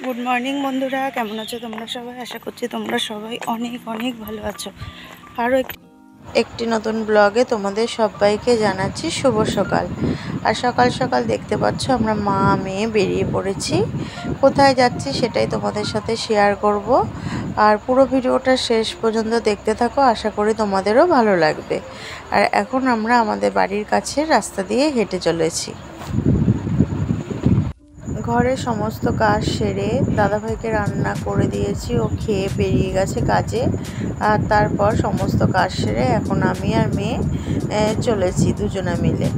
Good morning বন্ধুরা, কেমন আছো তোমরা সবাই? আশা করছি তোমরা সবাই অনেক অনেক ভালো আছো। আরও একটি নতুন ব্লগে তোমাদের সবাইকে জানাচ্ছি শুভ সকাল। আর সকাল সকাল দেখতে পাচ্ছ আমরা মা মেয়ে বেরিয়ে পড়েছি। কোথায় যাচ্ছি সেটাই তোমাদের সাথে শেয়ার করব। আর পুরো ভিডিওটা শেষ পর্যন্ত দেখতে থাকো, আশা করি তোমাদেরও ভালো লাগবে। আর এখন আমরা আমাদের বাড়ির কাছে রাস্তা দিয়ে হেঁটে চলেছি। ঘরের সমস্ত কাজ সেরে দাদাভাইকে রান্না করে দিয়েছি, ও খেয়ে বেরিয়ে গেছে কাজে। আর তারপর সমস্ত কাজ সেরে এখন আমি আর মেয়ে চলেছি দুজনে মিলে।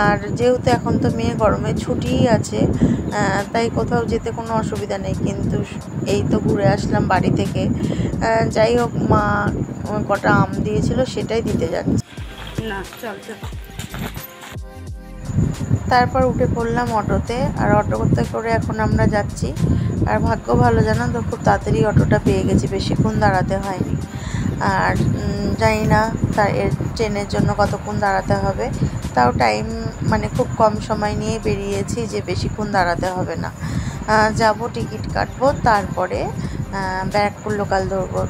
আর যেহেতু এখন তো মেয়ে গরমে ছুটিই আছে, তাই কোথাও যেতে কোনো অসুবিধা নেই। কিন্তু এই তো ঘুরে আসলাম বাড়ি থেকে। যাই হোক, মা কটা আম দিয়েছিল সেটাই দিতে যাচ্ছি। না চল চল। তারপর উঠে পড়লাম অটোতে, আর অটো করতে করে এখন আমরা যাচ্ছি। আর ভাগ্য ভালো, জানো তো, খুব তাড়াতাড়ি অটোটা পেয়ে গেছি, বেশিক্ষণ দাঁড়াতে হয়নি। আর জানি না তার ট্রেনের জন্য কতক্ষণ দাঁড়াতে হবে, তাও টাইম মানে খুব কম সময় নিয়ে বেরিয়েছি যে বেশিক্ষণ দাঁড়াতে হবে না। যাব, টিকিট কাটবো, তারপরে ব্যারাকপুর লোকাল ধরবো,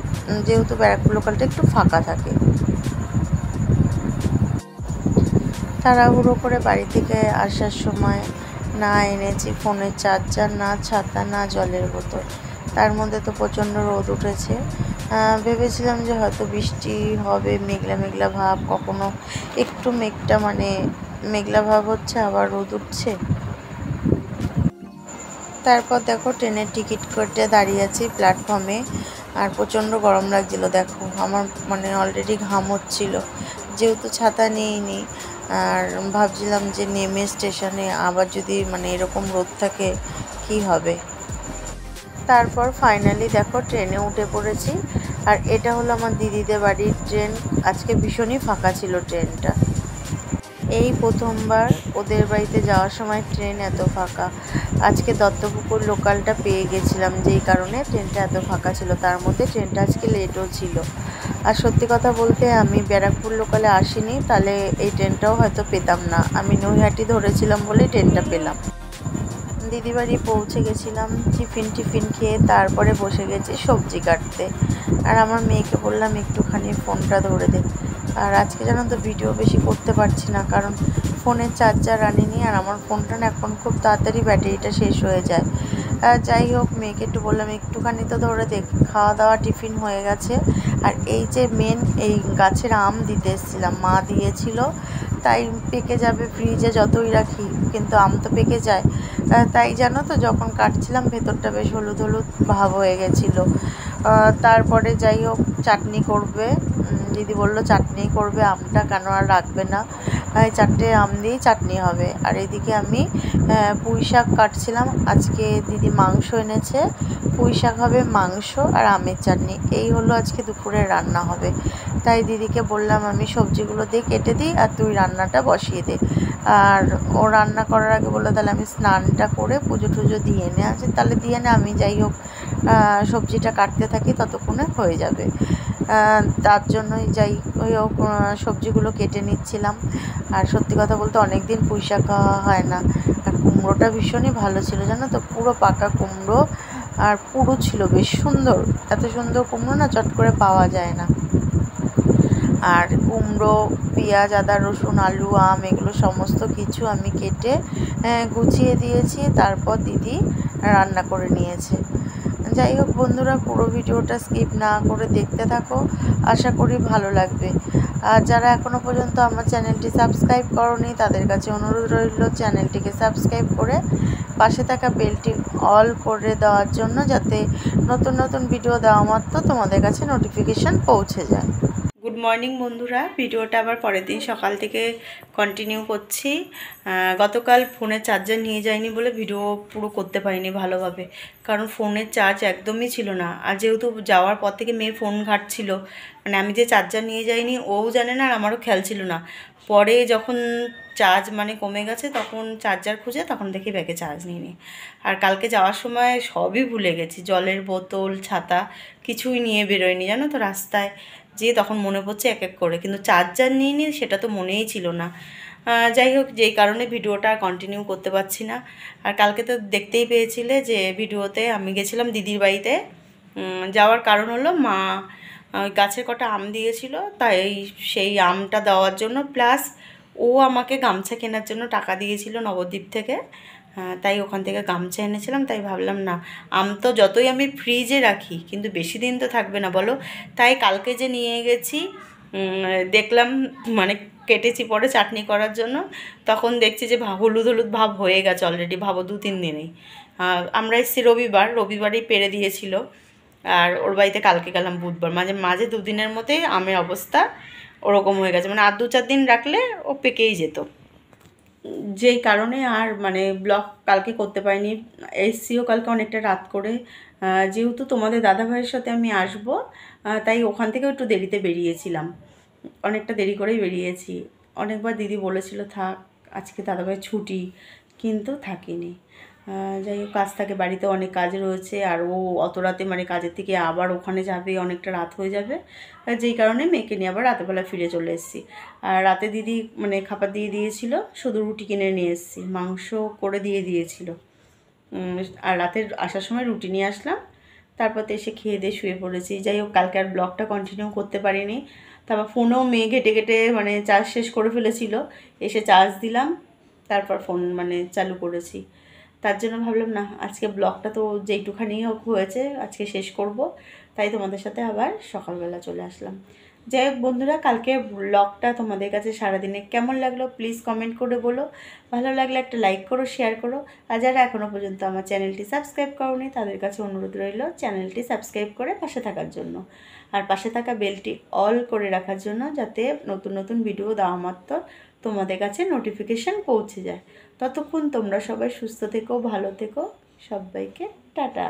যেহেতু ব্যারাকপুর লোকালটা একটু ফাঁকা থাকে। তাড়াহুড়ো করে বাড়ি থেকে আসার সময় না এনেছি ফোনের চার্জার, না ছাতা, না জলের বোতল। তার মধ্যে তো প্রচণ্ড রোদ উঠেছে। ভেবেছিলাম যে হয়তো বৃষ্টি হবে, মেঘলা মেঘলা ভাব, কখনো একটু মেঘটা মানে মেঘলা ভাব হচ্ছে, আবার রোদ উঠছে। তারপর দেখো ট্রেনের টিকিট কেটে দাঁড়িয়ে আছি প্ল্যাটফর্মে। আর প্রচণ্ড গরম লাগছিলো, দেখো আমার মানে অলরেডি ঘাম হচ্ছিলো, যেহেতু ছাতা নিইনি। আর ভাবছিলাম যে নেমে স্টেশনে আবার যদি মানে এরকম রোদ থাকে কি হবে। তারপর ফাইনালি দেখো ট্রেনে উঠে পড়েছি। আর এটা হলো আমার দিদিদের বাড়ির ট্রেন। আজকে ভীষণই ফাঁকা ছিল ট্রেনটা। এই প্রথমবার ওদের বাড়িতে যাওয়ার সময় ট্রেন এত ফাঁকা। আজকে দত্তপুকুর লোকালটা পেয়ে গেছিলাম, যেই কারণে ট্রেনটা এত ফাঁকা ছিল। তার মধ্যে ট্রেনটা আজকে লেটও ছিল। আর সত্যি কথা বলতে আমি ব্যারাকপুর লোকালে আসিনি, তাহলে এই ট্রেনটাও হয়তো পেতাম না। আমি নৈহাটি ধরেছিলাম বলেই ট্রেনটা পেলাম। দিদি বাড়ি পৌঁছে গেছিলাম, টিফিন খেয়ে তারপরে বসে গেছি সবজি কাটতে। আর আমার মেয়েকে বললাম একটুখানি ফোনটা ধরে দে। আর আজকে জানো তো ভিডিও বেশি করতে পারছি না, কারণ ফোনের চার্জার আনিনি। আর আমার ফোনটা না এখন খুব তাড়াতাড়ি ব্যাটারিটা শেষ হয়ে যায়। যাই হোক, মেয়েকে একটু বললাম একটুখানি তো ধরে দেখ। খাওয়া দাওয়া টিফিন হয়ে গেছে। আর এই যে মেন এই গাছের আম দিতে এসেছিলাম, মা দিয়েছিল, তাই পেকে যাবে ফ্রিজে যতই রাখি, কিন্তু আম তো পেকে যায়। তাই জানো তো যখন কাটছিলাম ভেতরটা বেশ হলুদ হলুদ ভাব হয়ে গেছিলো। তারপরে যাই হোক চাটনি করবে, দিদি বললো চাটনি করবে, আমটা কেন আর রাখবে না, চারটে আম দিয়েই চাটনি হবে। আর এদিকে আমি পুঁই শাক কাটছিলাম। আজকে দিদি মাংস এনেছে, পুঁই শাক হবে, মাংস আর আমের চাটনি, এই হলো আজকে দুপুরের রান্না হবে। তাই দিদিকে বললাম আমি সবজিগুলো দিয়ে কেটে দিই আর তুই রান্নাটা বসিয়ে দে। আর ও রান্না করার আগে বললো তাহলে আমি স্নানটা করে পুজো টুজো দিয়ে নে। আছে তাহলে দিয়ে নে, আমি যাই হোক সবজিটা কাটতে থাকি, ততক্ষণে হয়ে যাবে। তার জন্যই যাই হোক সবজিগুলো কেটে নিচ্ছিলাম। আর সত্যি কথা বলতে অনেক দিন পুঁই শাক খাওয়া হয় না। আর কুমড়োটা ভীষণই ভালো ছিল, জানো তো, পুরো পাকা কুমড়ো আর পুরো ছিল, বেশ সুন্দর। এত সুন্দর কুমড়ো না চট করে পাওয়া যায় না। আর কুমড়ো, পেঁয়াজ, আদা, রসুন, আলু, আম, এগুলো সমস্ত কিছু আমি কেটে গুছিয়ে দিয়েছি। তারপর দিদি রান্না করে নিয়েছে। যাই হোক বন্ধুরা, পুরো ভিডিওটা স্কিপ না করে দেখতে থাকো, আশা করি ভালো লাগবে। আর যারা এখনও পর্যন্ত আমার চ্যানেলটি সাবস্ক্রাইব করোনি তাদের কাছে অনুরোধ রইল চ্যানেলটিকে সাবস্ক্রাইব করে পাশে থাকা বেলটি অল করে দেওয়ার জন্য, যাতে নতুন নতুন ভিডিও দেওয়া মাত্র তোমাদের কাছে নোটিফিকেশান পৌঁছে যায়। গুড মর্নিং বন্ধুরা, ভিডিওটা আবার পরের দিন সকাল থেকে কন্টিনিউ করছি। গতকাল ফোনের চার্জার নিয়ে যাইনি বলে ভিডিও পুরো করতে পারিনি ভালোভাবে, কারণ ফোনের চার্জ একদমই ছিল না। আর যেহেতু যাওয়ার পর থেকে মেয়ে ফোন ঘাঁটছিল, মানে আমি যে চার্জার নিয়ে যাইনি ও জানে না আর আমারও খেয়াল ছিল না। পরে যখন চার্জ মানে কমে গেছে তখন চার্জার খুঁজে তখন দেখি ব্যাগে চার্জ নিইনি। আর কালকে যাওয়ার সময় সবই ভুলে গেছি, জলের বোতল, ছাতা কিছুই নিয়ে বেরোয়নি, জানো তো। রাস্তায় যে তখন মনে পড়ছে এক এক করে, কিন্তু চার্জার নিইনি সেটা তো মনেই ছিল না। যাই হোক, যেই কারণে ভিডিওটা কন্টিনিউ করতে পারছি না। আর কালকে তো দেখতেই পেয়েছিলে যে ভিডিওতে আমি গেছিলাম দিদির বাড়িতে। যাওয়ার কারণ হলো মা ওই গাছের কটা আম দিয়েছিল, তাই সেই আমটা দেওয়ার জন্য, প্লাস ও আমাকে গামছা কেনার জন্য টাকা দিয়েছিল নবদ্বীপ থেকে। তাই ওখান থেকে গামছা এনেছিলাম। তাই ভাবলাম না, আম তো যতই আমি ফ্রিজে রাখি কিন্তু বেশি দিন তো থাকবে না বলো। তাই কালকে যে নিয়ে গেছি, দেখলাম মানে কেটেছি পরে চাটনি করার জন্য, তখন দেখছি যে হলুদ হলুদ ভাব হয়ে গেছে অলরেডি, ভাবো 2-3 দিনেই। আমরা এসেছি রবিবারই পেরে দিয়েছিল। আর ওর বাড়িতে কালকে গেলাম বুধবার, মাঝে মাঝে 2 দিনের মধ্যেই আমের অবস্থা ওরকম হয়ে গেছে, মানে আর 2-4 দিন রাখলে ও পেকেই যেত। যেই কারণে আর মানে ব্লগ কালকে করতে পারিনি। এসছিও কালকে অনেকটা রাত করে, যেহেতু তোমাদের দাদাভাইয়ের সাথে আমি আসবো, তাই ওখান থেকেও একটু দেরিতে বেরিয়েছিলাম, অনেকটা দেরি করেই বেরিয়েছি। অনেকবার দিদি বলেছিল থাক, আজকে দাদাভাইয়ের ছুটি, কিন্তু থাকিনি। যাই হোক, কাজ থাকে, বাড়িতে অনেক কাজ রয়েছে, আর ও অত রাতে মানে কাজের থেকে আবার ওখানে যাবে, অনেকটা রাত হয়ে যাবে। যেই কারণে মেয়েকে নিয়ে আবার রাতেরবেলা ফিরে চলে এসেছি। আর রাতে দিদি মানে খাবার দিয়ে দিয়েছিল, শুধু রুটি কিনে নিয়ে এসেছি, মাংস করে দিয়ে দিয়েছিল। আর রাতের আসার সময় রুটি নিয়ে আসলাম, তারপর তো এসে খেয়ে দিয়ে শুয়ে পড়েছি। যাই হোক, কালকে আর ব্লগটা কন্টিনিউ করতে পারিনি। তারপর ফোনেও মেয়ে ঘেটে ঘেটে মানে চার্জ শেষ করে ফেলেছিল, এসে চার্জ দিলাম, তারপর ফোন মানে চালু করেছি। তার জন্য ভাবলাম না, আজকে ব্লগটা তো যেইটুখানি হোক হয়েছে আজকে শেষ করব। তাই তোমাদের সাথে আবার সকালবেলা চলে আসলাম। যাই হোক বন্ধুরা, কালকে ব্লগটা তোমাদের কাছে সারাদিনে কেমন লাগলো প্লিজ কমেন্ট করে বলো। ভালো লাগলে একটা লাইক করো, শেয়ার করো। আর যারা এখনও পর্যন্ত আমার চ্যানেলটি সাবস্ক্রাইব করোনি তাদের কাছে অনুরোধ রইল চ্যানেলটি সাবস্ক্রাইব করে পাশে থাকার জন্য, আর পাশে থাকা বেলটি অল করে রাখার জন্য, যাতে নতুন নতুন ভিডিও দেওয়া মাত্র তোমাদের কাছে নোটিফিকেশান পৌঁছে যায়। ততক্ষণ তোমরা সবাই সুস্থ থেকো, ভালো থেকো, সবাইকে টাটা।